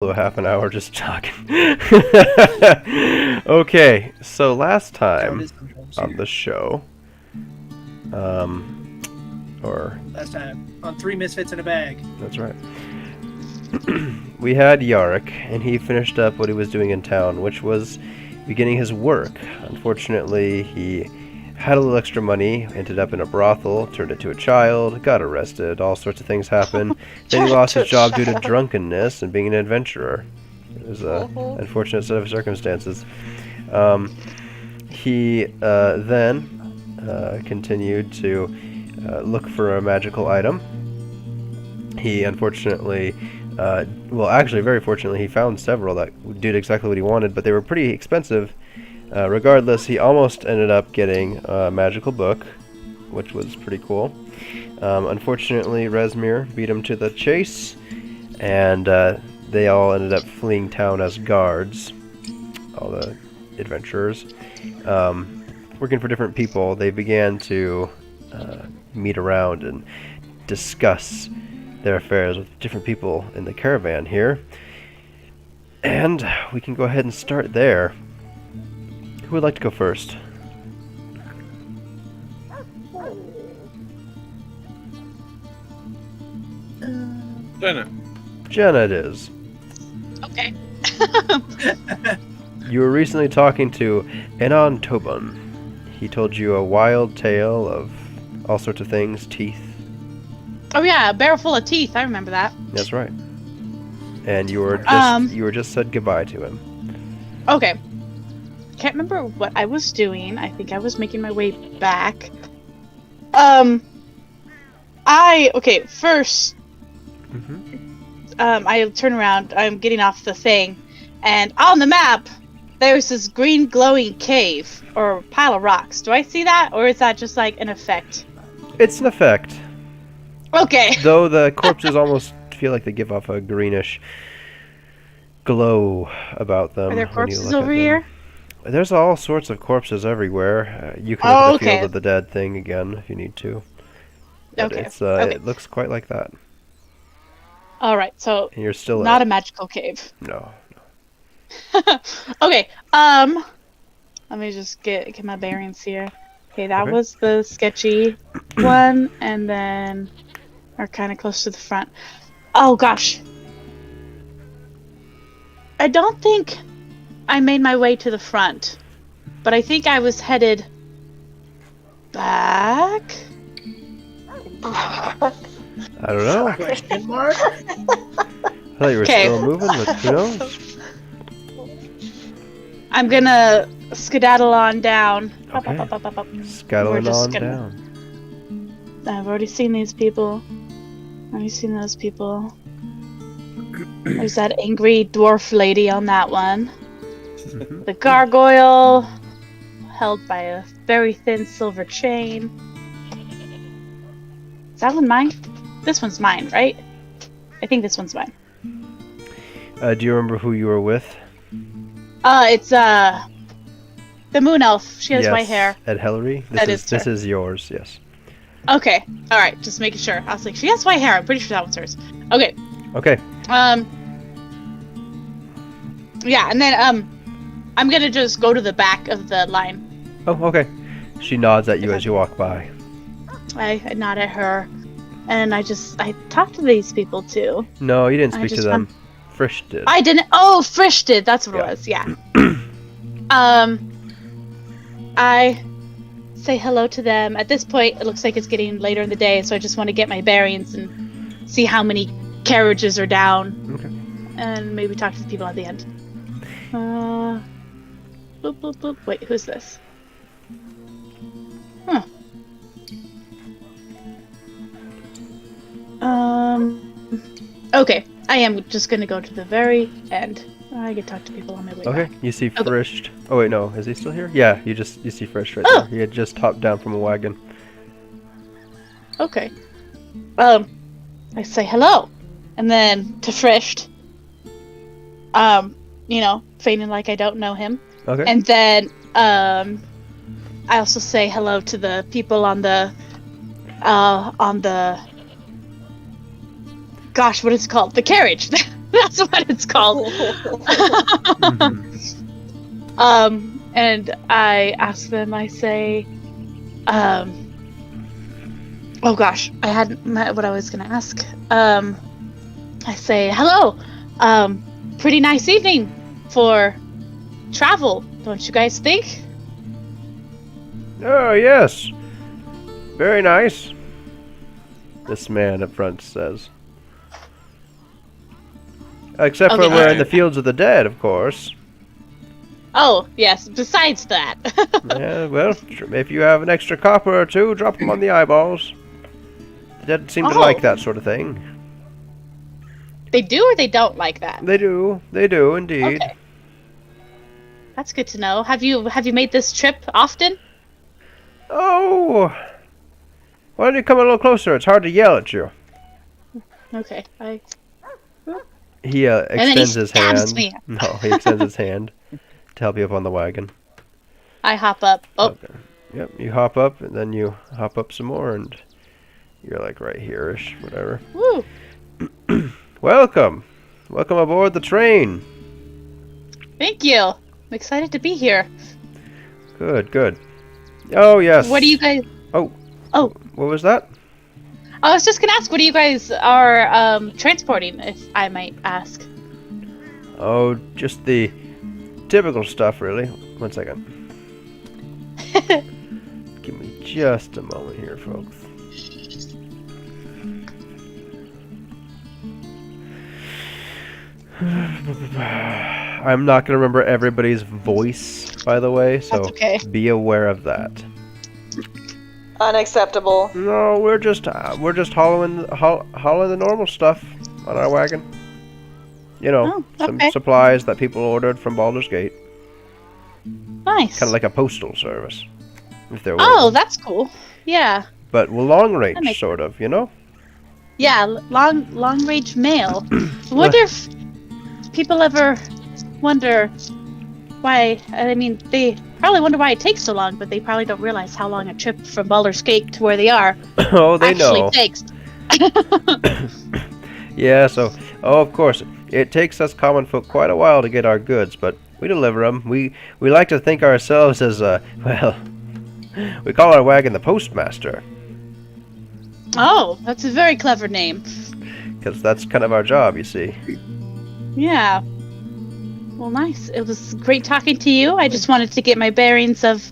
a half an hour just talking. Okay, so last time on the show, or last time on 3 Misfits in a Bag. That's right. We had Yarrick, and he finished up what he was doing in town, which was beginning his work. Unfortunately, he had a little extra money, ended up in a brothel, turned it to a child, got arrested, all sorts of things happened. Then he lost his job due to drunkenness and being an adventurer. It was an unfortunate set of circumstances. He then continued to look for a magical item. He unfortunately, well actually very fortunately, he found several that did exactly what he wanted, but they were pretty expensive. Regardless, he almost ended up getting a magical book, which was pretty cool. Unfortunately, Rezmir beat him to the chase, and they all ended up fleeing town as guards, all the adventurers. Working for different people, they began to meet around and discuss their affairs with different people in the caravan here. And we can go ahead and start there. Who would like to go first? Jenna it is. Okay. You were recently talking to Enon Tobun. He told you a wild tale of all sorts of things, teeth. Oh yeah, a barrel full of teeth. I remember that. That's right. And you were just said goodbye to him. Okay. Can't remember what I was doing. I think I was making my way back. First, I turn around. I'm getting off the thing, and on the map, there's this green glowing cave or pile of rocks. Do I see that, or is that just like an effect? It's an effect. Okay. Though the corpses almost feel like they give off a greenish glow about them. Are there corpses over here? There's all sorts of corpses everywhere. You can look at the Field of the Dead thing again if you need to. But it looks quite like that. All right, so and you're still not a magical cave. No. Okay. Let me just get my bearings here. Okay, that was the sketchy one, and then we're kind of close to the front. Oh gosh. I don't think I made my way to the front, but I think I was headed back. I don't know. Question mark? I thought you were still moving, but who knows? I'm gonna skedaddle on down. Okay. Skedaddling on down. I've already seen these people. I've already seen those people. There's that angry dwarf lady on that one. The gargoyle, held by a very thin silver chain. Is that one mine? This one's mine, right? I think this one's mine. Do you remember who you were with? It's the moon elf. She has white hair. Ed Hillary? This is yours, yes. Okay, alright, just making sure. I was like, she has white hair. I'm pretty sure that one's hers. Okay. Okay. Yeah, and then, I'm gonna just go to the back of the line. Oh, okay. She nods at you as you walk by. I nod at her, and I talked to these people too. No, you didn't speak to them. Frisch did. I didn't. Oh, Frisch did. That's what it was. Yeah. I say hello to them. At this point, it looks like it's getting later in the day, so I just want to get my bearings and see how many carriages are down. Okay. And maybe talk to the people at the end. Boop, boop, boop. Wait, who's this? Huh. Okay. I am just gonna go to the very end. I can talk to people on my way back. You see Frisch. Oh wait, no. Is he still here? Yeah, you see Frisch right there. He had just hopped down from a wagon. Okay. I say hello. And then to Frisch. Feigning like I don't know him. Okay. And then, I also say hello to the people on the gosh, what is it called? The carriage. That's what it's called. And I ask them, I say, oh gosh, I hadn't met what I was gonna ask. I say, hello, pretty nice evening for travel, don't you guys think? Oh, yes. Very nice. This man up front says. Except for Okay. we're in the fields of the dead, of course. Oh, yes, besides that. Yeah, well, if you have an extra copper or two, drop them on the eyeballs. The dead seem to Oh. like that sort of thing. They do or they don't like that? They do indeed. Okay. That's good to know. Have you made this trip often? Oh! Why don't you come a little closer? It's hard to yell at you. Okay, He then he extends his stabs hand. me. No, he extends his hand to help you up on the wagon. I hop up. Oh, Okay. Yep, you hop up, and then you hop up some more, and you're like right here-ish, whatever. woo. Welcome! Welcome aboard the train! Thank you. I'm excited to be here. Good, good. Oh, yes. What do you guys... Oh. Oh. What was that? I was just gonna ask, what do you guys are transporting, if I might ask? Oh, just the typical stuff, really. 1 second. Give me just a moment here, folks. I'm not going to remember everybody's voice, by the way, so That's okay. be aware of that. Unacceptable. No, we're just hauling the normal stuff on our wagon. You know, Oh, some okay. supplies that people ordered from Baldur's Gate. Nice. Kind of like a postal service, if there were. Oh, that's cool. Yeah. But long range, That makes- sort of, you know? Yeah, long range mail. I wonder if people ever wonder why. I mean, they probably wonder why it takes so long, but they probably don't realize how long a trip from Baldur's Gate to where they are Oh, they actually know. takes. Yeah, so, of course, it takes us common folk quite a while to get our goods, but we deliver them. We like to think ourselves as, well, we call our wagon the postmaster, Oh, that's a very clever name. because that's kind of our job, you see. Yeah. Well, nice. It was great talking to you. I just wanted to get my bearings of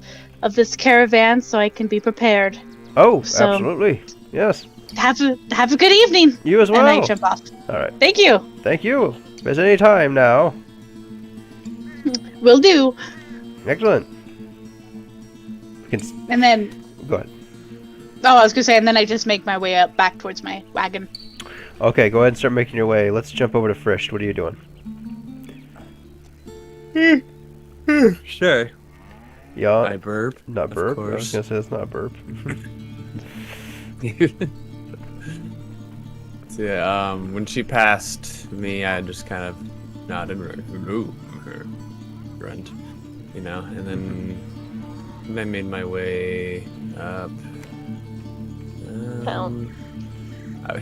this caravan so I can be prepared. Oh, So- absolutely. Yes. Have a good evening. You as well. And I jump off. All right. Thank you. Thank you. Visit any time now. Will do. Excellent. You can And then, go ahead. oh, I was gonna say, and then I just make my way up back towards my wagon. Okay, go ahead and start making your way. Let's jump over to Frisch. What are you doing? Sure. Yeah. I burp. Not of burp. I was course. gonna say that's not a burp. So, yeah, when she passed me, I just kind of nodded, hello, grunt, you know, and then I made my way up. Down. I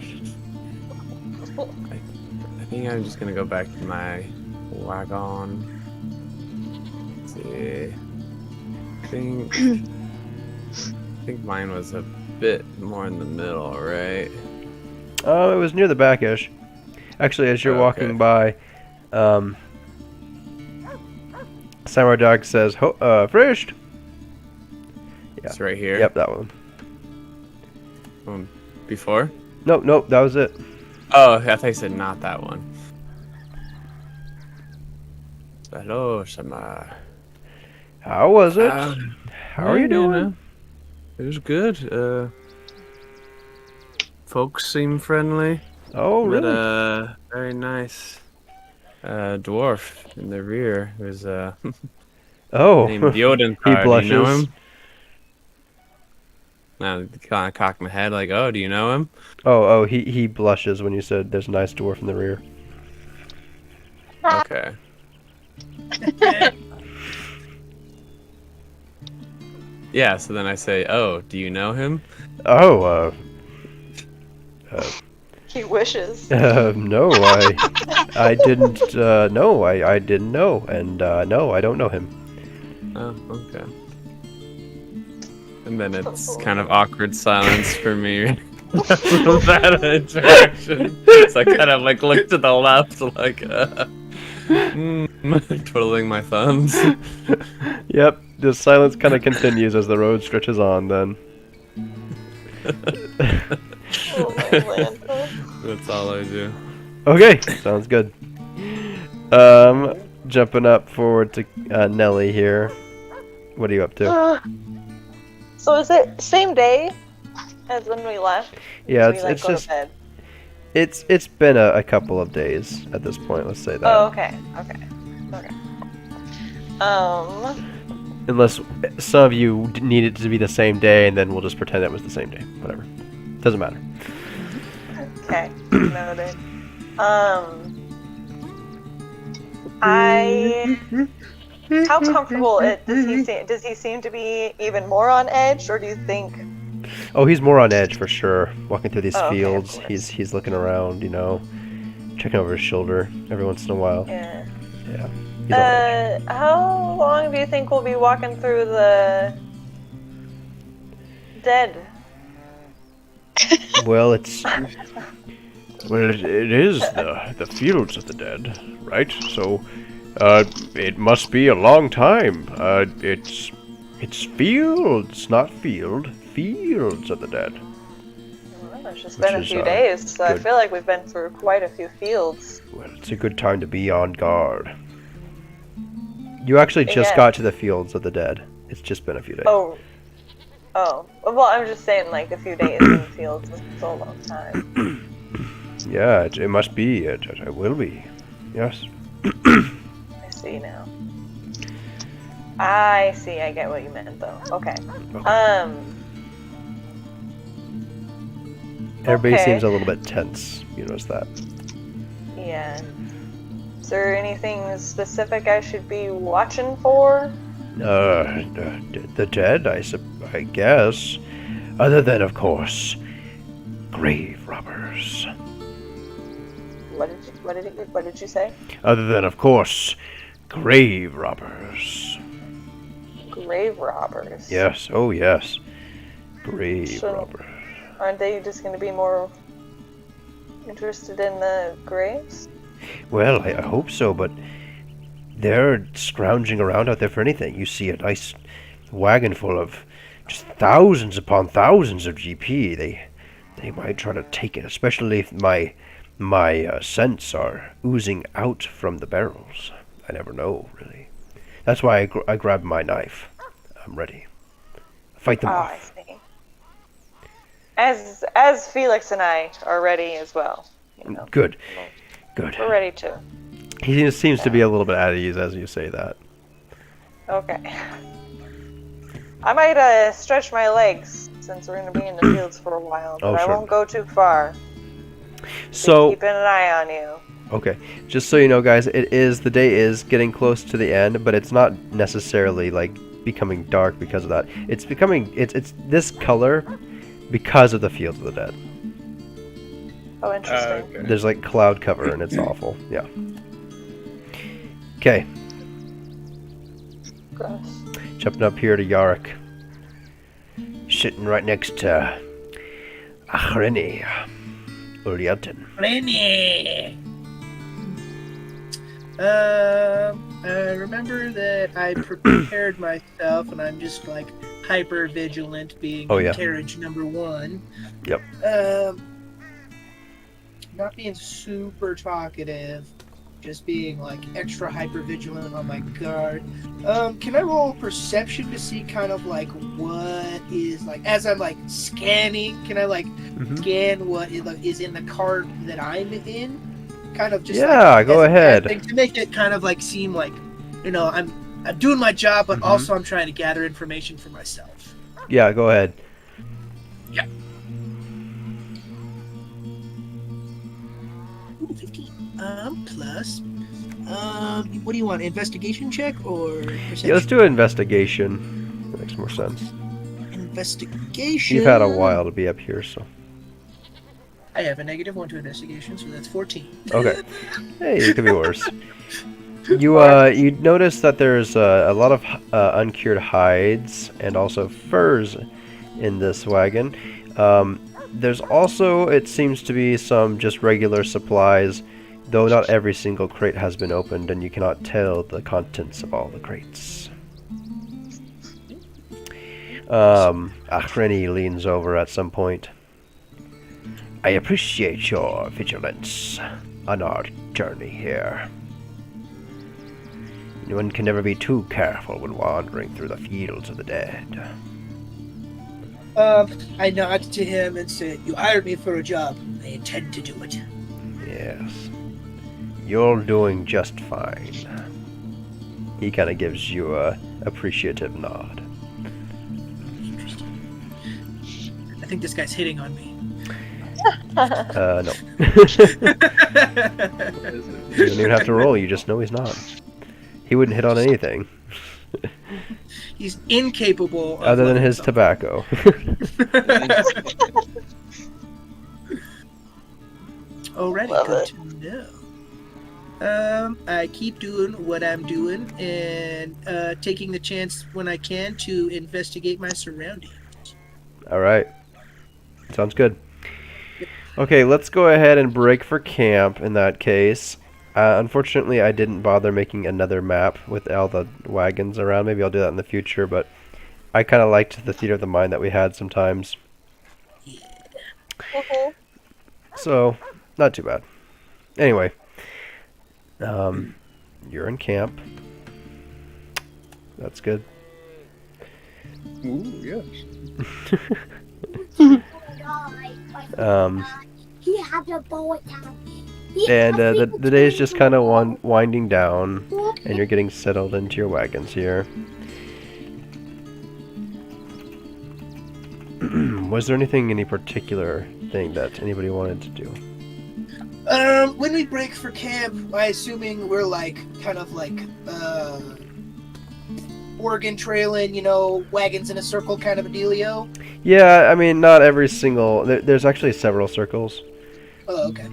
think I'm just gonna go back to my wagon. Let's see. I think mine was a bit more in the middle, right? Oh, it was near the back-ish. Actually, as you're Okay. walking by, Samurai Dog says, Frisch! Yeah. It's right here. Yep, that one. Before? Nope, that was it. Oh, I thought you said not that one. So, hello, Sama. How was it? How are you doing? It was good. Folks seem friendly. Oh, Met really? a very nice dwarf in the rear. It was Oh, named Yoden. he Do you know blushes. him? I kind of cocked my head like, oh, do you know him? Oh, he blushes when you said there's a nice dwarf in the rear. Okay. Yeah, so then I say, oh, do you know him? Oh, He wishes. No, I didn't. No, I didn't know, and no, I don't know him. Oh, okay. And then it's kind of awkward silence for me. From that interaction. So I kind of like look to the left, like, twiddling my thumbs. Yep, the silence kind of continues as the road stretches on. Then. Oh, man. That's all I do. Okay, sounds good. Jumping up forward to Nelly here. What are you up to? So is it same day as when we left? Yeah, We, like, it's go to just bed? it's been a couple of days at this point. Let's say that. Oh, okay. Unless some of you need it to be the same day, and then we'll just pretend it was the same day. Whatever. Doesn't matter. Okay, noted. How comfortable does he seem to be even more on edge, or do you think? Oh, he's more on edge for sure. Walking through these Oh, okay, of fields, course. he's looking around, you know, checking over his shoulder every once in a while. Yeah. Yeah. He's on edge. How long do you think we'll be walking through the dead? Well, it is the fields of the dead, right? So, it must be a long time. It's fields, not fields of the dead. Well, it's just Which been a is, few days, so I good. feel like we've been through quite a few fields. Well, it's a good time to be on guard. You actually just Yeah. got to the fields of the dead. It's just been a few days. Oh. Well, I'm just saying, like, a few days in the fields is still a long time. Yeah, it must be. It will be. Yes. I see now. I see. I get what you meant, though. Okay. Everybody okay. seems a little bit tense. You notice that? Yeah. Is there anything specific I should be watching for? The dead, I guess. Other than, of course, grave robbers. What did you say? Other than, of course, grave robbers. Grave robbers. Yes, oh yes. Grave So- robbers. Aren't they just going to be more interested in the graves? Well, I hope so, but they're scrounging around out there for anything. You see a nice wagon full of just thousands upon thousands of GP. They might try to take it, especially if my scents are oozing out from the barrels. I never know, really. That's why I grabbed my knife. I'm ready. Fight them I off. see. As Felix and I are ready as well. You know, Good. Good. we're ready too. He seems to be a little bit at ease as you say that. Okay. I might stretch my legs since we're going to be in the fields for a while, but Oh, I sure. won't go too far. So, Keeping an eye on you. okay, just so you know, guys, the day is getting close to the end, but it's not necessarily like becoming dark because of that. It's this color because of the fields of the dead. Oh, interesting. Okay. There's like cloud cover and it's awful. Yeah. Okay, Gross. jumping up here to Yarick, sitting right next to Achreni Uriatin. Lenny! Remember that I prepared myself and I'm just like hyper vigilant being Oh, yeah. carriage number 1. Yep. Not being super talkative, just being like extra hyper vigilant on my guard. Can I roll perception to see kind of like what is like as I'm like scanning? Can I like scan what is in the cart that I'm in? Kind of just Yeah, like, go as a ahead. thing to make it kind of like seem like, you know, I'm doing my job, but Mhm. also I'm trying to gather information for myself. Yeah, go ahead. Yeah. Ooh, 15. Plus. What do you want? Investigation check or perception? Yeah, let's do an investigation. That makes more sense. Investigation. You've had a while to be up here, so. I have a -1 to investigation, so that's 14. Okay. Hey, it could be worse. You you notice that there's a lot of uncured hides and also furs in this wagon. There's also, it seems to be, some just regular supplies, though not every single crate has been opened, and you cannot tell the contents of all the crates. Achreni leans over at some point. I appreciate your vigilance on our journey here. One can never be too careful when wandering through the fields of the dead. I nod to him and say, "You hired me for a job. I intend to do it." Yes. You're doing just fine. He kind of gives you a appreciative nod. Interesting. I think this guy's hitting on me. No. You don't even have to roll, you just know he's not. He wouldn't hit on anything. He's incapable of Other than loving his something. tobacco. Alrighty, Love good it. to know. I keep doing what I'm doing and taking the chance when I can to investigate my surroundings. Alright. Sounds good. Okay, let's go ahead and break for camp in that case. Unfortunately, I didn't bother making another map with all the wagons around. Maybe I'll do that in the future, but I kind of liked the theater of the mind that we had sometimes. So, not too bad. Anyway, you're in camp. That's good. Ooh, yes. He had a boy down. And the day is just kind of winding down, and you're getting settled into your wagons here. Was there any particular thing that anybody wanted to do? When we break for camp, I assuming we're like kind of like Oregon trailing, wagons in a circle kind of a dealio. Yeah, I mean, not every single. There's actually several circles. Oh, okay.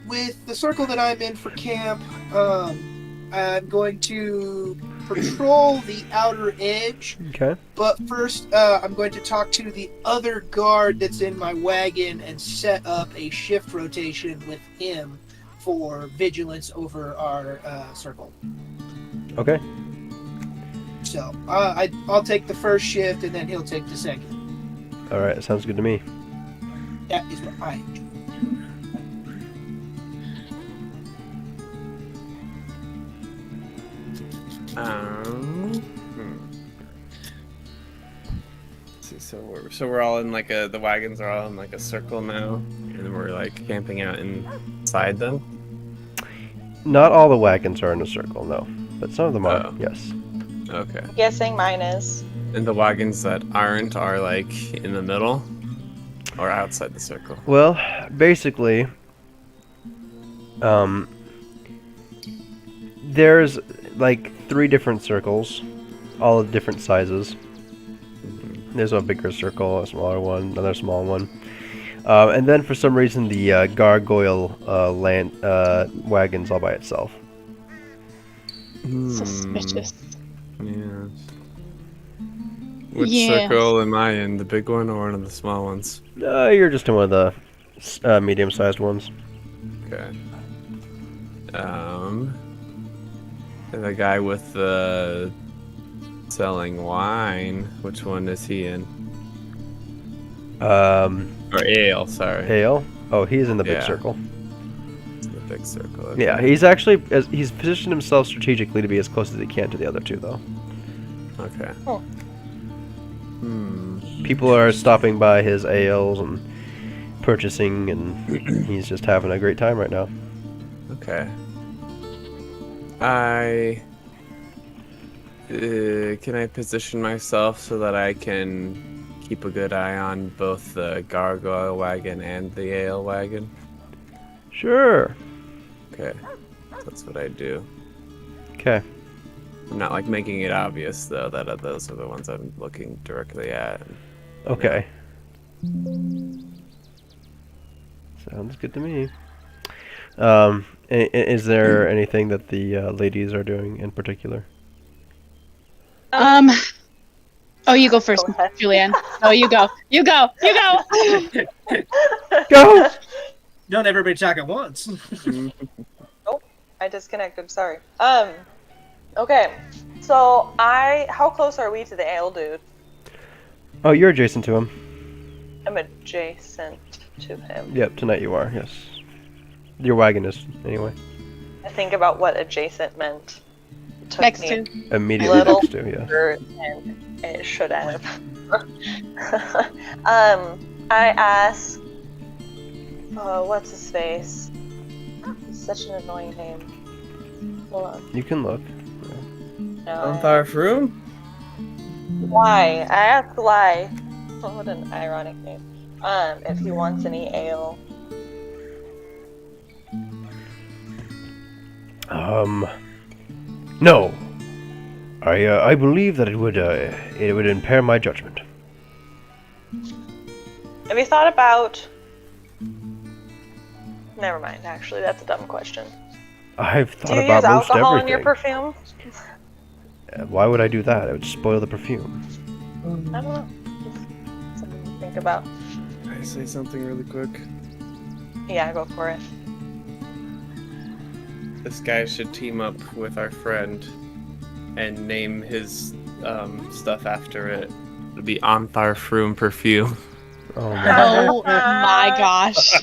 With the circle that I'm in for camp, I'm going to patrol the outer edge. Okay. But first, I'm going to talk to the other guard that's in my wagon and set up a shift rotation with him for vigilance over our circle. Okay. So I'll take the first shift and then he'll take the second. All right. Sounds good to me. That is what I do. See, so we're all in the wagons are all in like a circle now, and we're like camping out inside them. Not all the wagons are in a circle, no, but some of them are. Oh. Yes. Okay. I'm guessing mine is. And the wagons that aren't are like in the middle, or outside the circle. Well, basically, there's like 3 different circles, all of different sizes. There's a bigger circle, a smaller one, another small one. And then for some reason the gargoyle wagon's all by itself. Suspicious. Yeah. Which Yeah. circle am I in? The big one or one of the small ones? You're just in one of the medium-sized ones. Okay. And the guy with the selling wine, which one is he in? Or ale, sorry. Ale? Oh, he's in the big Yeah. circle. It's the big circle. Okay. Yeah, he's positioned himself strategically to be as close as he can to the other 2, though. Okay. Oh. People are stopping by his ales and purchasing, and he's just having a great time right now. Okay. Can I position myself so that I can keep a good eye on both the gargoyle wagon and the ale wagon? Sure. Okay. That's what I do. Okay. I'm not like making it obvious though that those are the ones I'm looking directly at. Okay. Sounds good to me. Is there anything that the ladies are doing in particular? Oh, you go first, Go ahead. Julianne. No, you go. You go. You go. Go! Don't everybody talk at once. I disconnected. Sorry. Okay. So how close are we to the ale dude? Oh, you're adjacent to him. I'm adjacent to him. Yep, tonight you are, yes. Your wagon is, anyway. I think about what adjacent meant. It took Next me to. Immediately Little next to, yes. longer than it should have. I ask, what's his face? It's such an annoying name. Hold on. You can look. No, Fire room? Why? I ask why. What an ironic name. If he wants any ale. No. I believe that it would impair my judgment. Have you thought about... Never mind, actually, that's a dumb question. I've Do thought you about use most alcohol everything. in your perfume? Why would I do that? It would spoil the perfume. I don't know. Just something to think about. Can I say something really quick? Yeah, go for it. This guy should team up with our friend and name his stuff after it. It'll be On Fire Froom Perfume. Oh my. Oh my gosh.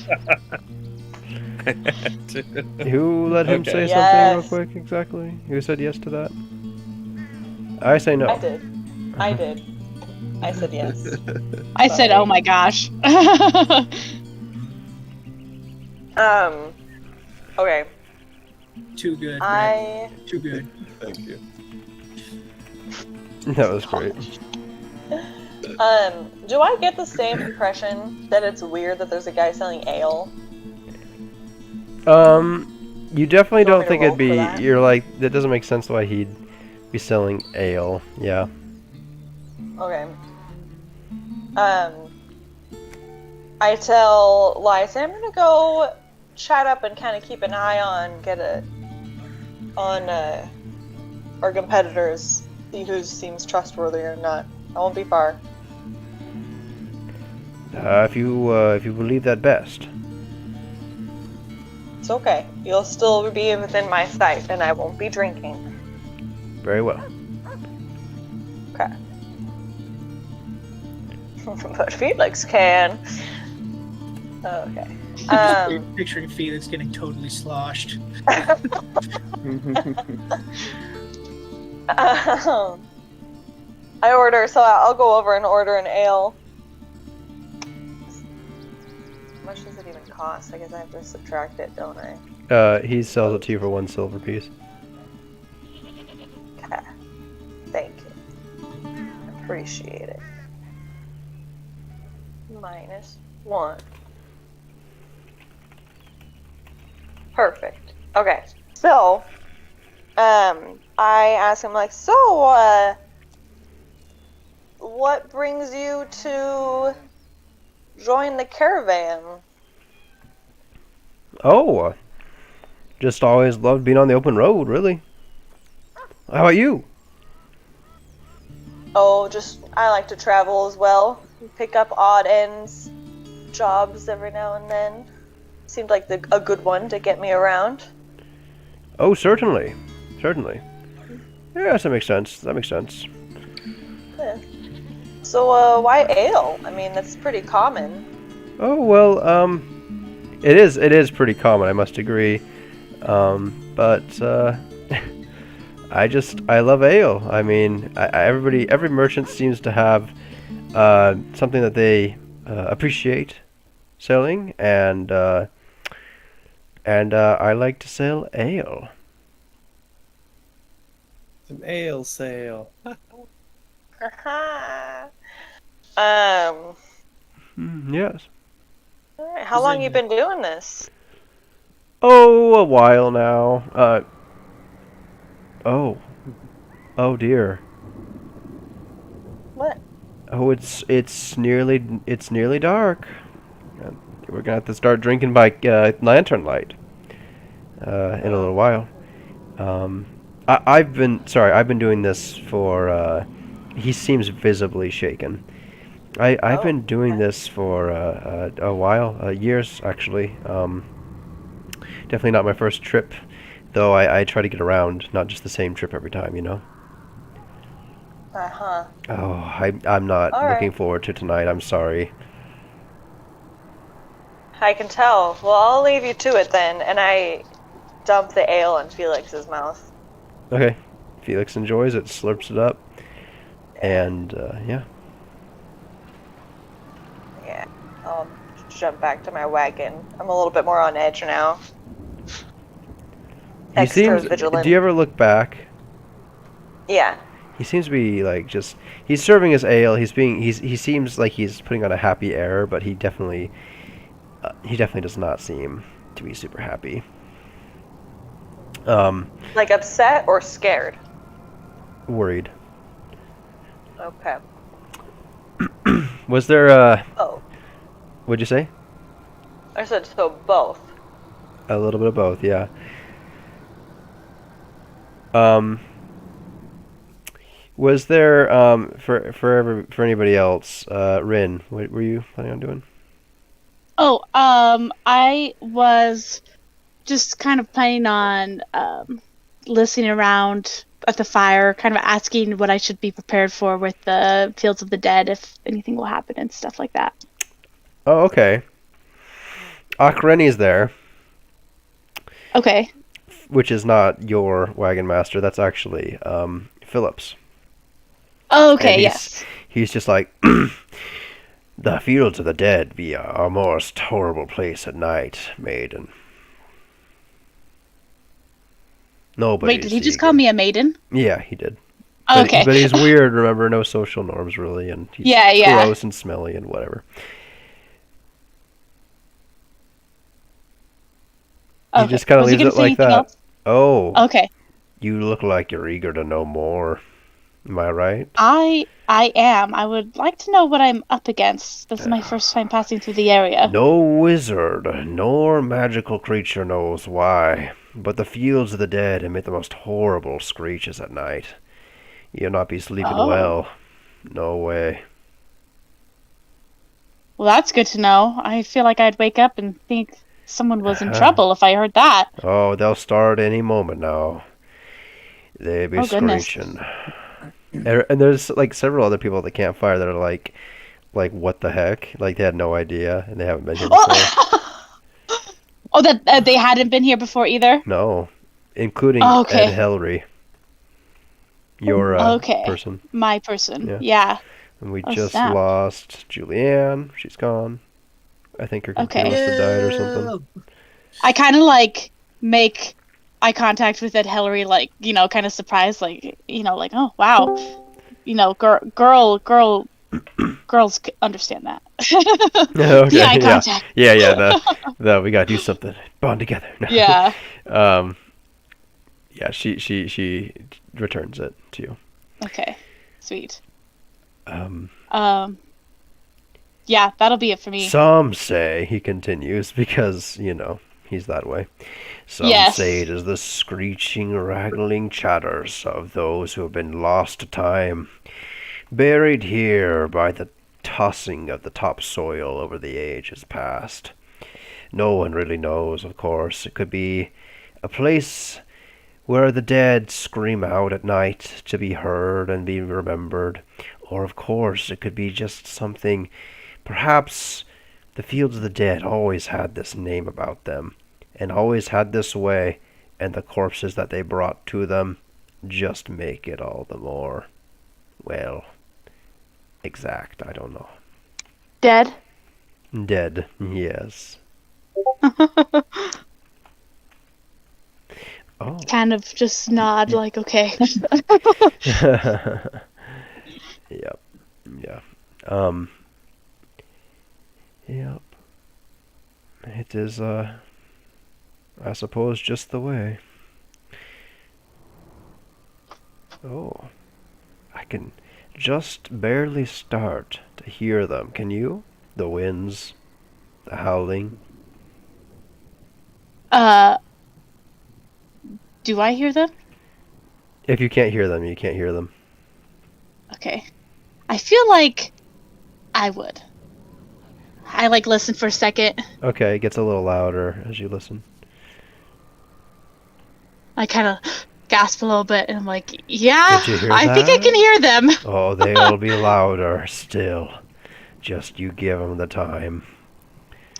Who let him Okay. say Yes. something real quick exactly? Who said yes to that? I say no. I did. I said yes. I said, oh my gosh. Okay. Too good. Greg. I Too good. Thank you. That was great. do I get the same impression that it's weird that there's a guy selling ale? You definitely Do you want don't me to think it'd roll for be. that? You're like that doesn't make sense why he'd be selling ale. Yeah. Okay. I tell Liza I'm gonna go chat up and kind of keep an eye on our competitors, see who seems trustworthy or not. I won't be far. If you believe that best. It's okay. You'll still be within my sight, and I won't be drinking. Very well. Okay. But Felix can. Okay. Picturing Felix getting totally sloshed. I order, so I'll go over and order an ale. How much does it even cost? I guess I have to subtract it, don't I? He sells it to you for 1 silver piece. Okay. Thank you. Appreciate it. -1. Perfect. Okay. So, I ask him like, so, what brings you to join the caravan? Oh, just always loved being on the open road, really. How about you? Oh, just, I like to travel as well. Pick up odd ends, jobs every now and then. Seemed like a good one to get me around. Oh, certainly. Certainly. Yes, that makes sense. That makes sense. Yeah. So, why ale? I mean, that's pretty common. Oh, well, it is pretty common, I must agree. But, I love ale. I mean, every merchant seems to have, something that they, appreciate selling, and I like to sell ale. An ale sale. Yes. Alright, how long you been doing this? Oh, a while now. Oh dear. What? Oh, it's nearly dark. we're gonna have to start drinking by lantern light in a little while. I've been doing this for. He seems visibly shaken. I've been doing this for a while, years actually. Definitely not my first trip, though. I try to get around, not just the same trip every time, you know. Uh-huh. Oh, I'm not All looking right. forward to tonight. I'm sorry. I can tell. Well, I'll leave you to it then, and I dump the ale in Felix's mouth. Okay. Felix enjoys it, slurps it up, and yeah. Yeah. I'll jump back to my wagon. I'm a little bit more on edge now. He Extra seems. vigilant. Do you ever look back? Yeah. He seems to be like just. He's serving his ale. He seems like he's putting on a happy air, but he definitely does not seem to be super happy. Like upset or scared? Worried. Okay. Was there Oh. what'd you say? I said so both. A little bit of both, yeah. Um, was there for anybody else, Rin, what were you planning on doing? Oh, I was just kind of planning on listening around at the fire, kind of asking what I should be prepared for with the Fields of the Dead, if anything will happen and stuff like that. Oh, okay. Akreni's there, Okay. which is not your wagon master. That's actually Phillips. Oh, And okay, yes. he's just like the fields of the dead be a most horrible place at night, maiden. Nobody. Wait, did he just call me a maiden? Yeah, he did. Okay. But he's weird. Remember, no social norms really, and he's Yeah. gross and smelly and whatever. He Okay. just kind of Was he leaves gonna it say like anything that. else? Oh, Okay. you look like you're eager to know more. Am I right? I am. I would like to know what I'm up against. This is my first time passing through the area. No wizard nor magical creature knows why, but the fields of the dead emit the most horrible screeches at night. You'll not be sleeping Oh. well. No way. Well, that's good to know. I feel like I'd wake up and think someone was in trouble if I heard that. Oh, they'll start any moment now. They be Oh, goodness. screeching. And there's like several other people at the campfire that are like, what the heck? Like they had no idea and they haven't been here before. Oh, that they hadn't been here before either? No, including Oh, okay. Ed Helry, your Okay. person. My person. Yeah. Yeah. And we Oh, just snap. lost Julianne. She's gone. I think her computer Okay. must have died or something. I kind of like make eye contact with Ed Hillary, like, kind of surprised, like, like, oh, wow. Girls understand that. Okay, The eye yeah. contact. Yeah. The we gotta do something. Bond together. No. Yeah. Yeah. She returns it to you. Okay. Sweet. Um. Yeah, that'll be it for me. Some say, he continues, because, he's that way. Some Yes. say it is the screeching, rattling chatters of those who have been lost to time, buried here by the tossing of the topsoil over the ages past. No one really knows, of course. It could be a place where the dead scream out at night to be heard and be remembered. Or, of course, it could be just something. Perhaps the fields of the dead always had this name about them, and always had this way, and the corpses that they brought to them just make it all the more, well, exact. I don't know. Dead? Dead, yes. Oh. Kind of just nod, like, okay. Yep. Yeah. Yep. It is, I suppose, just the way. Oh. I can just barely start to hear them. Can you? The winds the howling. Do I hear them? If you can't hear them, you can't hear them. Okay. I feel like I would. I like listen for a second. Okay, it gets a little louder as you listen. I kind of gasp a little bit, and I'm like, yeah, Did you hear I think I that? can hear them. Oh, they'll be louder still. Just you give them the time.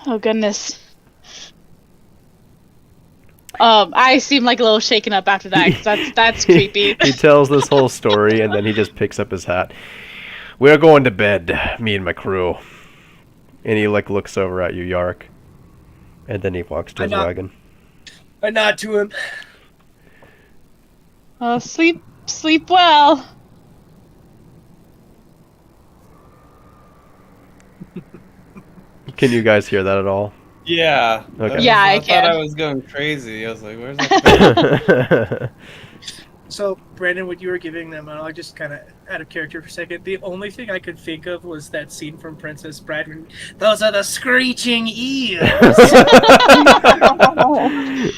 Oh, goodness. I seem like a little shaken up after that, 'cause that's creepy. He tells this whole story, and then he just picks up his hat. We're going to bed, me and my crew. And he like looks over at you, Yark. And then he walks to his wagon. I nod to him. Oh, sleep well. Can you guys hear that at all? Yeah. Okay. Yeah, I I thought can. I was going crazy. I was like, where's that? So, Brandon, what you were giving them, I just kind of out of character for a second. The only thing I could think of was that scene from Princess Bride. Those are the screeching eels.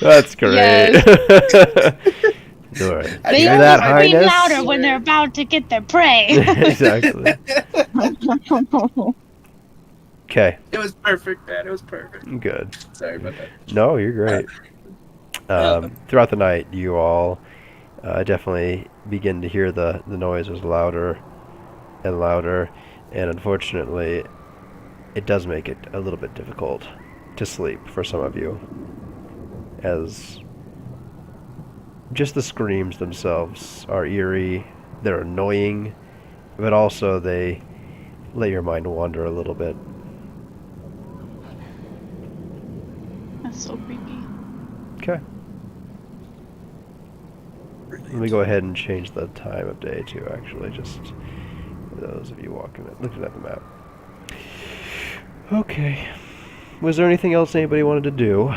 That's great. Yes. Sure. They Hear only that, scream Highness? louder when they're about to get their prey. Exactly. Okay, It was perfect, man. It was perfect. good. Sorry about that. No, you're great. Throughout the night, you all definitely begin to hear the noises louder and louder, and unfortunately, it does make it a little bit difficult to sleep for some of you, as just the screams themselves are eerie, they're annoying, but also they let your mind wander a little bit. That's so creepy. Okay. Let me go ahead and change the time of day too, actually, just for those of you looking at the map. Okay. Was there anything else anybody wanted to do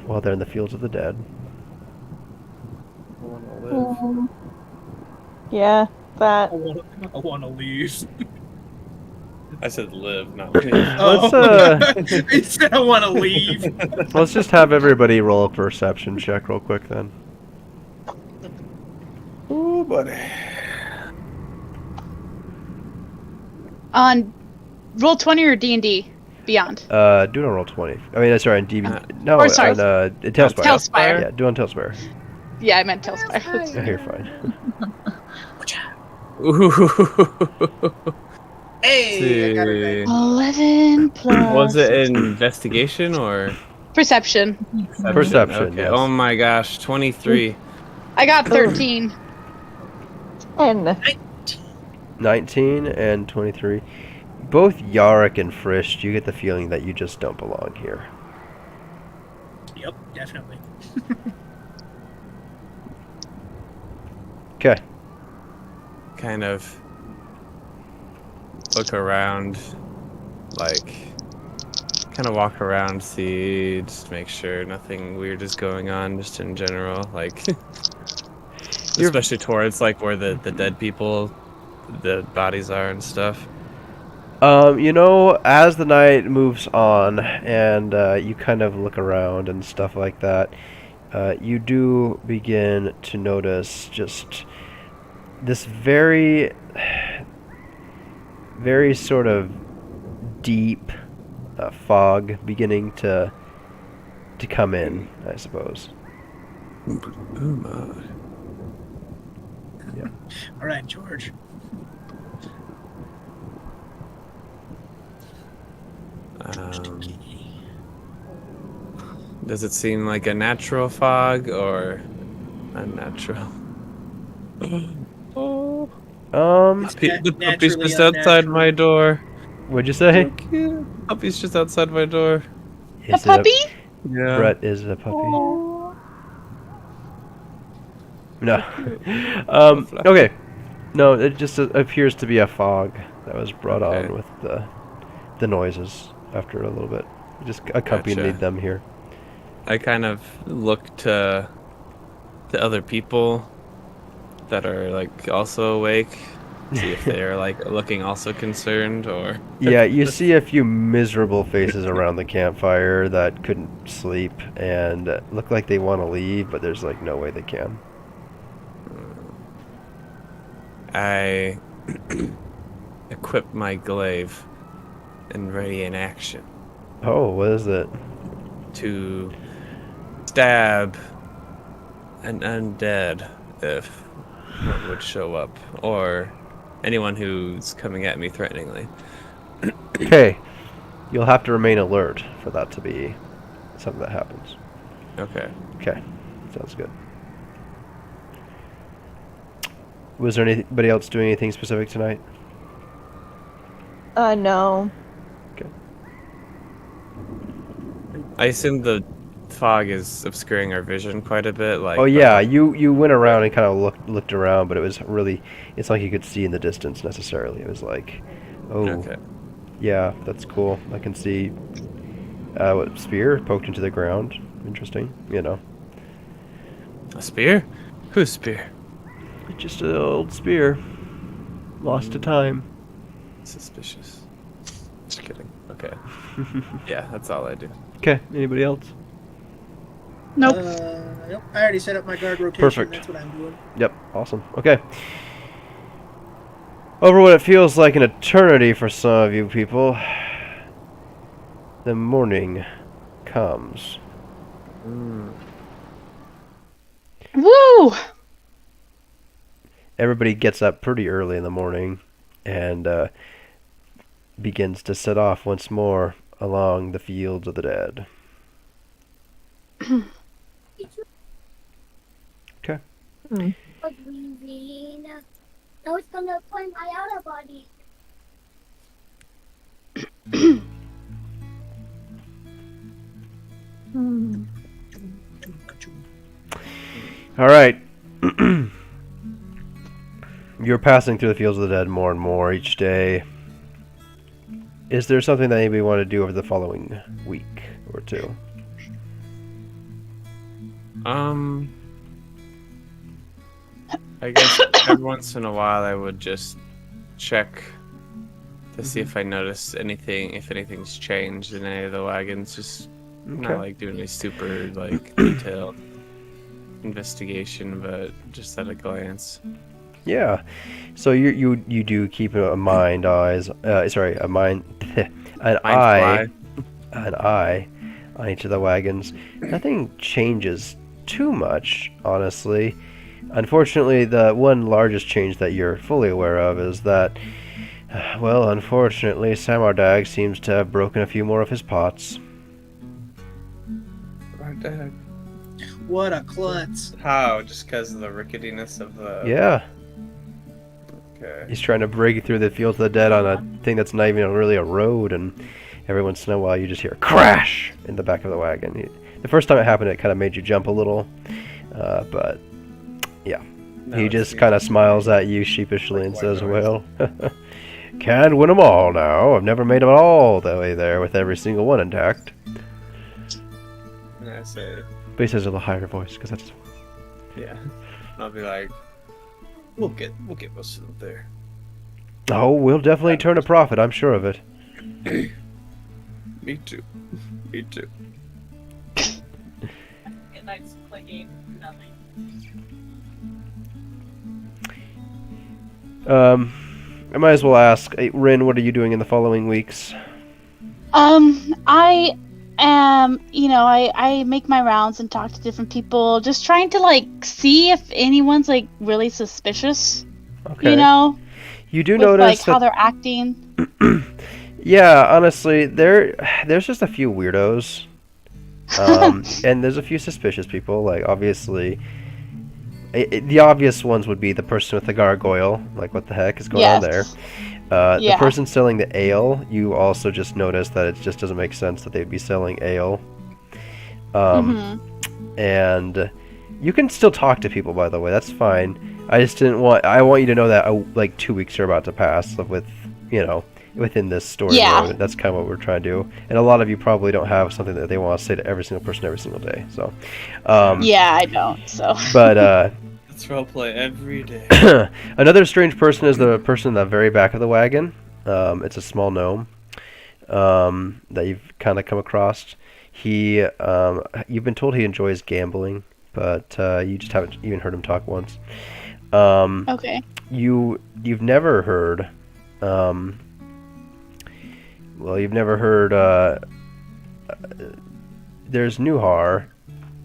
while they're in the fields of the dead? Yeah, that. I want to leave. I said live, not leave. He said I want to leave. Let's just have everybody roll a perception check real quick then. Oh, buddy. On roll 20 or D&D Beyond. Do it on roll 20. I mean, sorry, on DB. No, or sorry. on Talespire. Talespire. Yeah, do it on Talespire. Yeah, I meant Talespire. Yeah, you're fine. Hey, I got it right. 11 plus. Was it investigation or Perception. Perception, Okay. yes. Oh my gosh, 23. I got 13. 10. 19 and 23. Both Yarrick and Frisch, you get the feeling that you just don't belong here. Yep, definitely. Okay. Kind of look around, like, kind of walk around, see, just make sure nothing weird is going on, just in general, like, especially towards, like, where the dead people, the bodies are and stuff. You know, as the night moves on and you kind of look around and stuff like that, you do begin to notice just this very, very sort of deep fog beginning to come in, I suppose. Yeah. All right, George. Does it seem like a natural fog or unnatural? The puppy's just outside my door. What'd you say? The puppy's just outside my door. A puppy? Yeah. Brett is a puppy. No. Okay. No, it just appears to be a fog that was brought on with the noises after a little bit. It just accompanied them here. I kind of look to other people that are like also awake See if they're like looking also concerned or. Yeah, you see a few miserable faces around the campfire that couldn't sleep and look like they want to leave, but there's like no way they can. I equip my glaive and ready in action Oh, what is it? to stab an undead if one would show up, or anyone who's coming at me threateningly. Okay, you'll have to remain alert for that to be something that happens. Okay. Okay, sounds good. Was there anybody else doing anything specific tonight? No. I assume the fog is obscuring our vision quite a bit. Like. Oh yeah, you went around and kind of looked around, but it was really, it's like you could see in the distance necessarily. It was like, oh, Okay. yeah, that's cool. I can see what spear poked into the ground. Interesting, you know. A spear? Whose spear? Just an old spear, lost to time. Suspicious. Just kidding. Okay. Yeah, that's all I do. Okay, anybody else? Nope. Nope. I already set up my guard rotation. Perfect. That's what I'm doing. Yep, awesome. Okay. Over what it feels like an eternity for some of you people, the morning comes. Woo! Everybody gets up pretty early in the morning and begins to set off once more along the fields of the dead. Okay. But we now it's gonna find my other body. All right. You're passing through the fields of the dead more and more each day. Is there something that anybody want to do over the following week or two? I guess every once in a while I would just check to see if I notice anything, if anything's changed in any of the wagons. Just not like doing a super like detailed investigation, but just at a glance. Yeah. So you do keep a mind eyes a mind an eye on each of the wagons. Nothing changes too much, honestly. Unfortunately, the one largest change that you're fully aware of is that, well, unfortunately, Samardag seems to have broken a few more of his pots. What a klutz. How? Just because of the ricketiness of the... Yeah. Okay. He's trying to break through the fields of the dead on a thing that's not even really a road, and every once in a while you just hear a crash in the back of the wagon. The first time it happened, it kind of made you jump a little, but yeah. No, He it's just good. kind of smiles at you sheepishly and Like says, white noise. well, can't win them all now. I've never made them all the way there with every single one intact. And I say, But he says it in a higher voice, because that's... yeah. I'll be like, we'll get most of them there. Oh, we'll definitely turn a profit, I'm sure of it. Me too. Me too. I might as well ask, Rin, what are you doing in the following weeks? I am, I make my rounds and talk to different people, just trying to, see if anyone's, really suspicious, Okay. You do with, notice how that... they're acting. Yeah, honestly, there's just a few weirdos. And there's a few suspicious people, obviously... the obvious ones would be the person with the gargoyle, what the heck is going on there? The Yeah. person selling the ale, you also just notice that it just doesn't make sense that they'd be selling ale. And you can still talk to people, by the way, that's fine. I just I want you to know that 2 weeks are about to pass with, within this story mode. That's kind of what we're trying to do. And a lot of you probably don't have something that they want to say to every single person every single day, so. Yeah, I don't, so. But, Let's roleplay every day. Another strange person is the person in the very back of the wagon. It's a small gnome that you've kind of come across. You've been told he enjoys gambling, but you just haven't even heard him talk once. Okay. You've never heard. You've never heard. There's Nuhar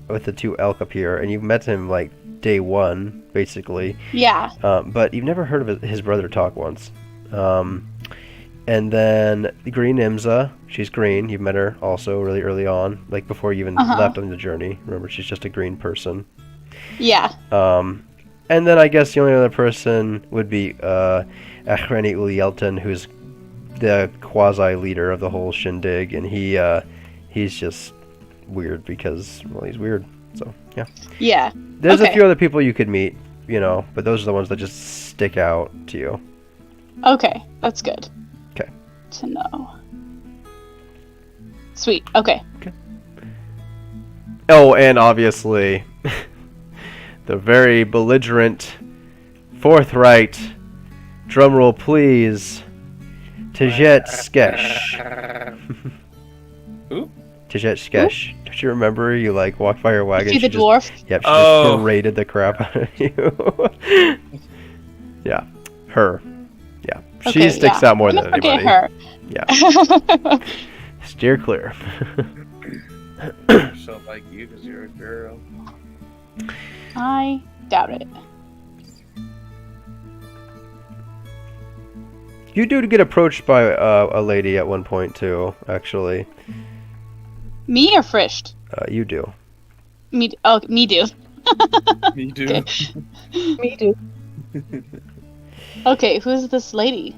with the two elk up here, and you've met him like day one, basically. Yeah. But you've never heard of his brother talk once. And then the Green Imza, she's green. You've met her also really early on, like before you even left on the journey. Remember, she's just a green person. Yeah. And then I guess the only other person would be Achreni Ulielton, who's the quasi-leader of the whole shindig, and he's just weird because, well, he's weird. So, yeah. Yeah. There's a few other people you could meet, but those are the ones that just stick out to you. Okay, that's good. Okay. To know. Sweet. Okay. Oh, and obviously, the very belligerent, forthright, drumroll please, Tejet Skesh. Who? Tejet Skesh. Don't you remember? You walked by her wagon. Is she the dwarf? Yep, she just berated the crap out of you. Yeah, her. Yeah, she sticks out more than anybody. Her. Yeah. Steer clear. She'll like you because you're a girl. I doubt it. You do get approached by a lady at one point too, actually. Me or Frished? You do. Me do. Me do. Me do. Okay, who's this lady?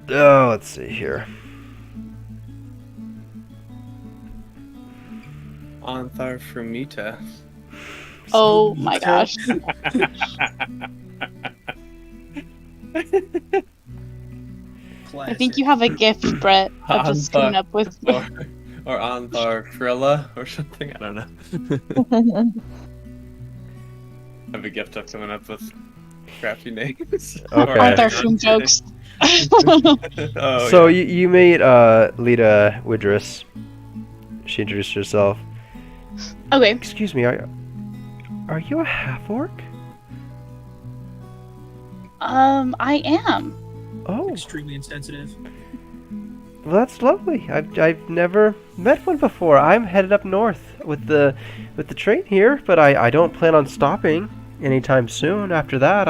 Oh, let's see here. Anthar Frumita. Oh my gosh. I think you have a gift, Brett, of just coming up with. Or Anthar Frilla or something. I don't know. I have a gift of coming up with crappy names. Okay. Anthar Frum jokes. So you meet Lita Widris. She introduced herself. Okay. Excuse me, are you a half-orc? I am. Oh, Extremely insensitive. well, that's lovely. I've never met one before. I'm headed up north with the train here, but I don't plan on stopping anytime soon. After that,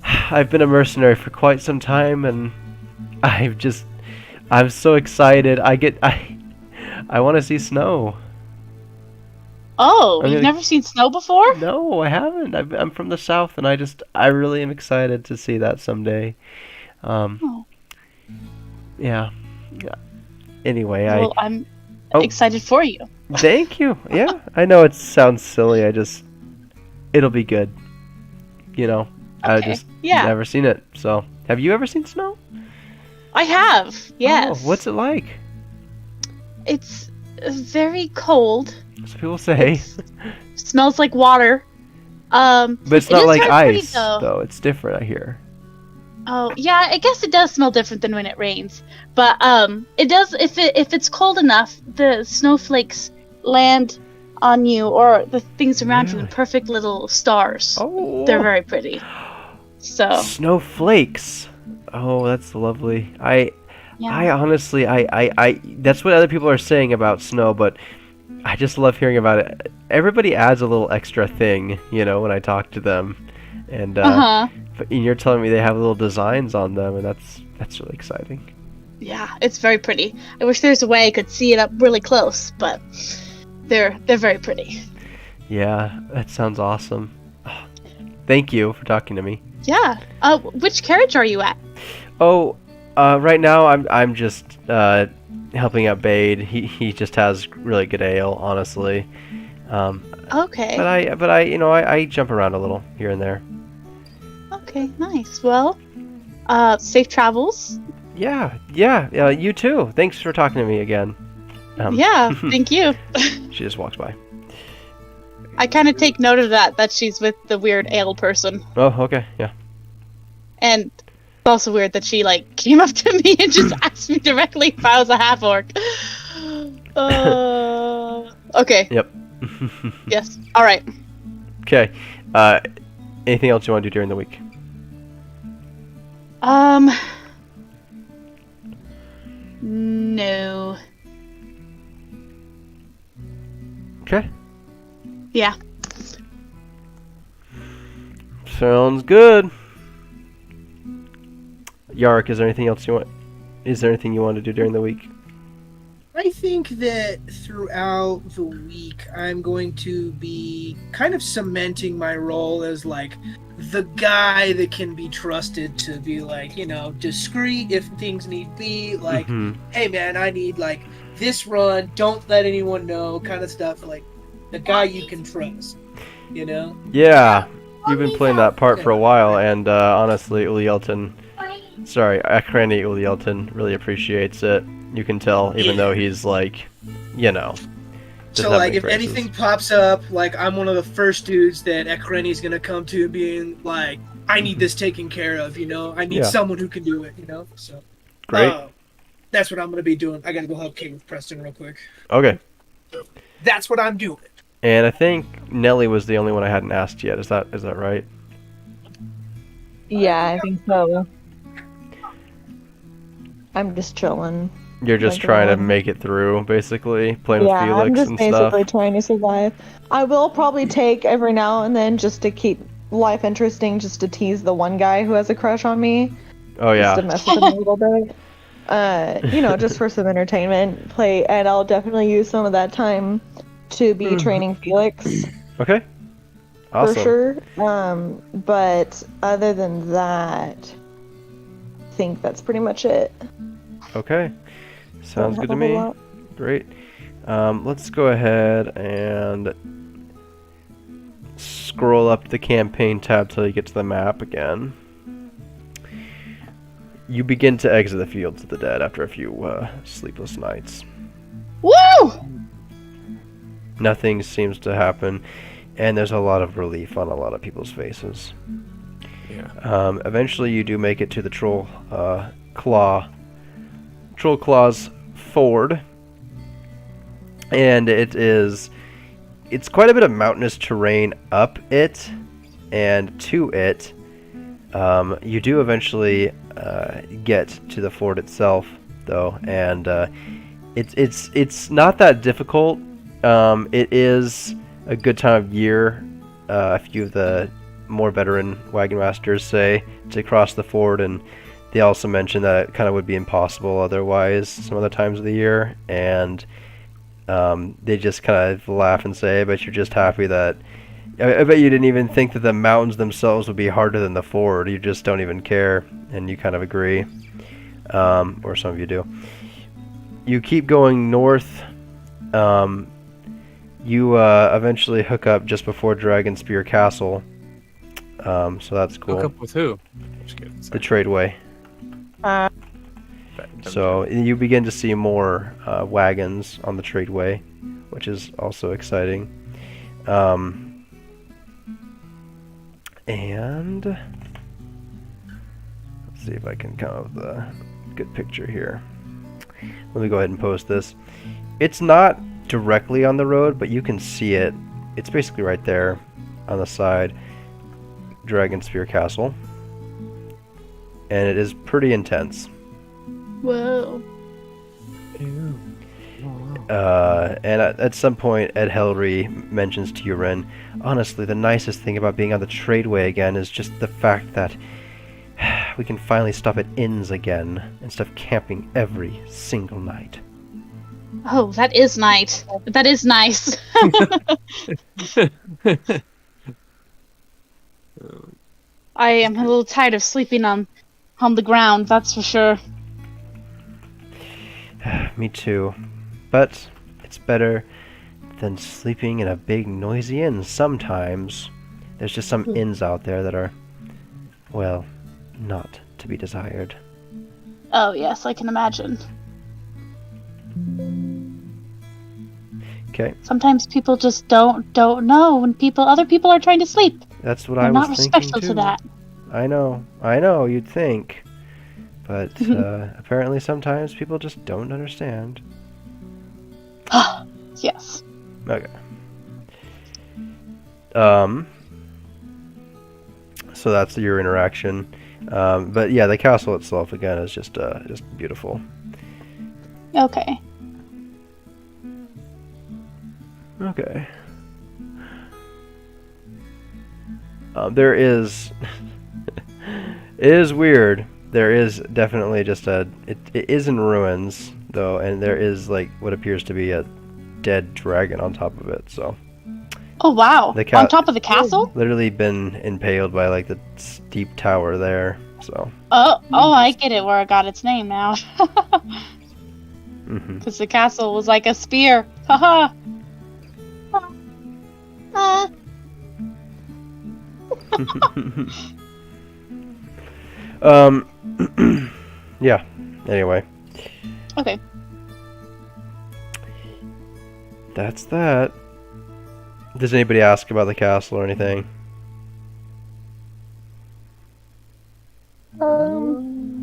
I've been a mercenary for quite some time, and I'm so excited. I want to see snow. Oh, I'm you've gonna- never seen snow before? No, I haven't. I'm from the south, and I really am excited to see that someday. Oh. Yeah. Anyway, Well, I'm Oh. excited for you. Thank you. Yeah, I know it sounds silly. It'll be good. I Okay, just yeah. never seen it. So, have you ever seen snow? I have. Yes. Oh, what's it like? It's very cold. So people say, Smells like water. but it's it not is like very pretty, ice, though. though. It's different, I hear. Oh, yeah, I guess it does smell different than when it rains. But it does if it's cold enough, the snowflakes land on you or the things around you in Really? perfect little stars. Oh, They're very pretty. So, snowflakes. Oh, that's lovely. I yeah. honestly, I that's what other people are saying about snow, but I just love hearing about it. Everybody adds a little extra thing, when I talk to them, and and you're telling me they have little designs on them, and that's really exciting. Yeah, it's very pretty. I wish there's a way I could see it up really close, but they're very pretty. Yeah, that sounds awesome. Oh, thank you for talking to me. Yeah. Which carriage are you at? Oh, right now I'm just helping out Bade. He just has really good ale, honestly. Okay. But I jump around a little here and there. Okay, nice. Well, safe travels. Yeah. You too. Thanks for talking to me again. Yeah, thank you. She just walks by. I kind of take note of that she's with the weird ale person. Oh, okay, yeah. And it's also weird that she, like, came up to me and just asked me directly if I was a half-orc. Okay. Yep. Yes. Alright. Okay. Anything else you want to do during the week? No. Okay. Yeah. Sounds good. Yark, is there anything else you want? Is there anything you want to do during the week? I think that throughout the week, I'm going to be kind of cementing my role as, like, the guy that can be trusted to be, like, discreet if things need be. Like, hey, man, I need, like, this run, don't let anyone know, kind of stuff. Like, the guy you can trust, Yeah, you've been playing that part for a while, and honestly, Ulielton, Akhrani Ulielton really appreciates it. You can tell, even though he's like, So, like, if anything pops up, like, I'm one of the first dudes that Ekreni's gonna come to being like, I need this taken care of, I need someone who can do it, So, Great. That's what I'm gonna be doing. I gotta go help Kate with Preston real quick. Okay. That's what I'm doing. And I think Nelly was the only one I hadn't asked yet. Is that right? Yeah, I think so. I'm just chilling. You're just trying to make it through, basically, playing with Felix I'm just and basically stuff. trying to survive. I will probably take every now and then just to keep life interesting, just to tease the one guy who has a crush on me. Oh yeah. Just to mess with him a little bit. Just for some entertainment. And I'll definitely use some of that time to be training Felix. Okay. Awesome. For sure. But other than that, I think that's pretty much it. Okay. Sounds good to me. Great. Let's go ahead and scroll up the campaign tab till you get to the map again. You begin to exit the fields of the dead after a few sleepless nights. Woo! Nothing seems to happen, and there's a lot of relief on a lot of people's faces. Yeah. Eventually, you do make it to the Trollclaw's Ford, and it's quite a bit of mountainous terrain up it and to it. You do eventually get to the fort itself, though, and it's not that difficult. It is a good time of year. A few of the more veteran wagon masters say to cross the ford, and they also mention that it kind of would be impossible otherwise some other times of the year, and they just kind of laugh and say, I bet you're just happy that I bet you didn't even think that the mountains themselves would be harder than the ford. You just don't even care, and you kind of agree, or some of you do. You keep going north. You eventually hook up just before Dragonspear Castle, so that's cool. Hook up with who? The Tradeway. So you begin to see more wagons on the Tradeway, which is also exciting. And let's see if I can come up with a good picture here. Let me go ahead and post this. It's not directly on the road, but you can see it. It's basically right there on the side. Dragonspear Castle. And it is pretty intense. Whoa. And at some point, Ed Helry mentions to Uren, honestly, the nicest thing about being on the Tradeway again is just the fact that we can finally stop at inns again instead of camping every single night. Oh, that is nice. That is nice. I am a little tired of sleeping on the ground, that's for sure. Me too. But it's better than sleeping in a big noisy inn sometimes. There's just some inns out there that are, well, not to be desired. Oh yes, I can imagine. Okay, Sometimes people just don't know when other people are trying to sleep. that's what They're I not was thinking respectful too. to that. I know, you'd think. But apparently sometimes people just don't understand. Yes. Okay. So that's your interaction. But yeah, the castle itself again is just beautiful. Okay. Okay. There is. It is weird. There is definitely just it is in ruins though, and there is like what appears to be a dead dragon on top of it. So. Oh wow! The On top of the castle? Literally been impaled by like the steep tower there. So. Oh, I get it. Where it got its name now. Mhm. Because the castle was like a spear. Haha. Yeah. Anyway. Okay. That's that. Does anybody ask about the castle or anything?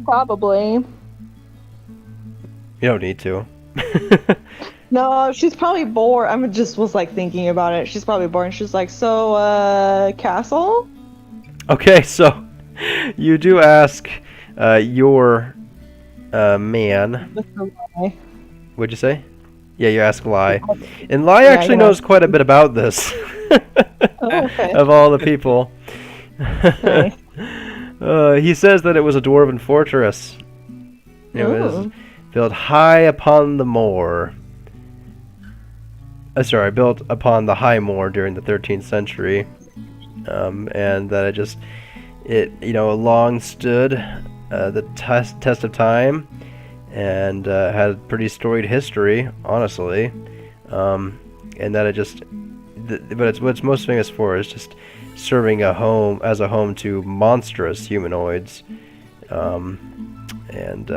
Probably. You don't need to. No, she's probably bored. I just was like thinking about it. She's probably bored. And she's like, so, castle? Okay, so you do ask your man. Mr. Lai. What'd you say? Yeah, you ask Lai. And Lai Yeah, actually you knows quite a bit about this. Oh, okay. Of all the people. Nice. He says that it was a dwarven fortress. It was Ooh. built high upon the moor. Built upon the high moor during the 13th century. And that it long stood the test of time, and had pretty storied history, honestly. And that but it's what it's most famous for is just serving as a home to monstrous humanoids. And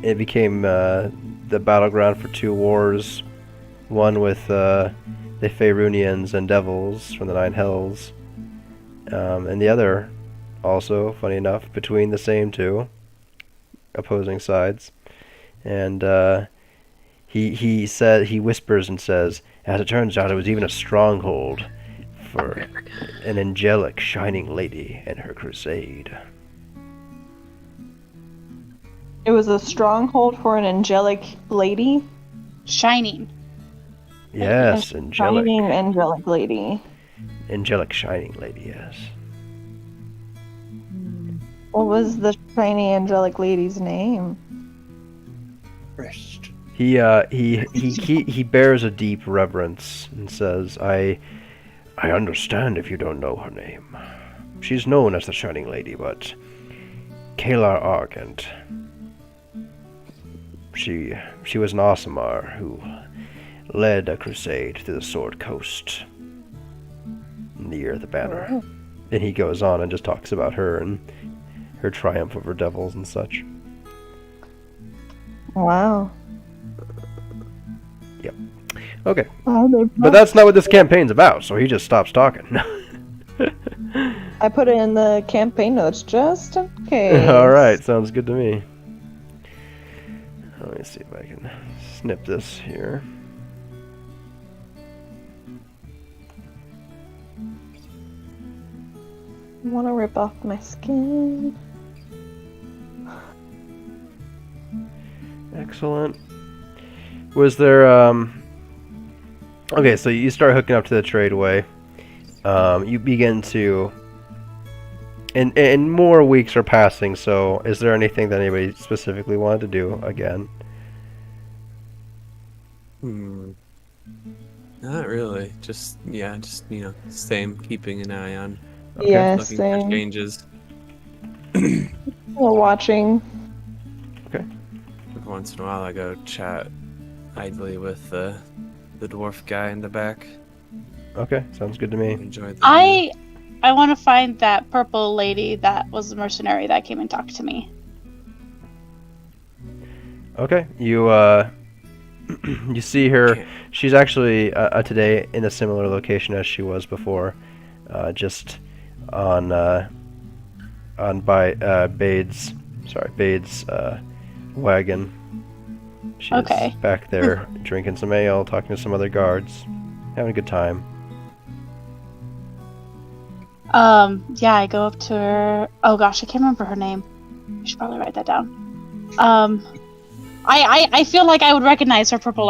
it became the battleground for two wars, one with the Faerunians and devils from the Nine Hells, and the other, also, funny enough, between the same two opposing sides. And he whispers and says, as it turns out, it was even a stronghold for an angelic shining lady and her crusade. It was a stronghold for an angelic lady? Shining. Yes, angelic. Shining angelic lady. Angelic shining lady, yes. What was the shiny angelic lady's name? Rest. He bears a deep reverence and says, I understand if you don't know her name. She's known as the Shining Lady, but Kalar Argent. She was an Aasimar who led a crusade to the Sword Coast in the year of the banner. Oh. And he goes on and just talks about her and her triumph over devils and such. Wow. Yep. Okay. But But that's not what this campaign's about, so he just stops talking. I put it in the campaign notes just in case. Alright, sounds good to me. Let me see if I can snip this here. I want to rip off my skin. Excellent. Was there, okay, so you start hooking up to the tradeway. You begin to, and more weeks are passing, so is there anything that anybody specifically wanted to do again? Not really. Just same, keeping an eye on. Okay. Yeah, Looking for same. changes. We're watching. Every once in a while, I go chat idly with the dwarf guy in the back. Okay, sounds good to me. Enjoy the I want to find that purple lady that was the mercenary that came and talked to me. Okay, you You see her. She's actually today in a similar location as she was before, just on by Bade's wagon. She's Okay. back there drinking some ale, talking to some other guards, having a good time. Yeah, I go up to her. Oh gosh, I can't remember her name. I should probably write that down. I feel like I would recognize her purple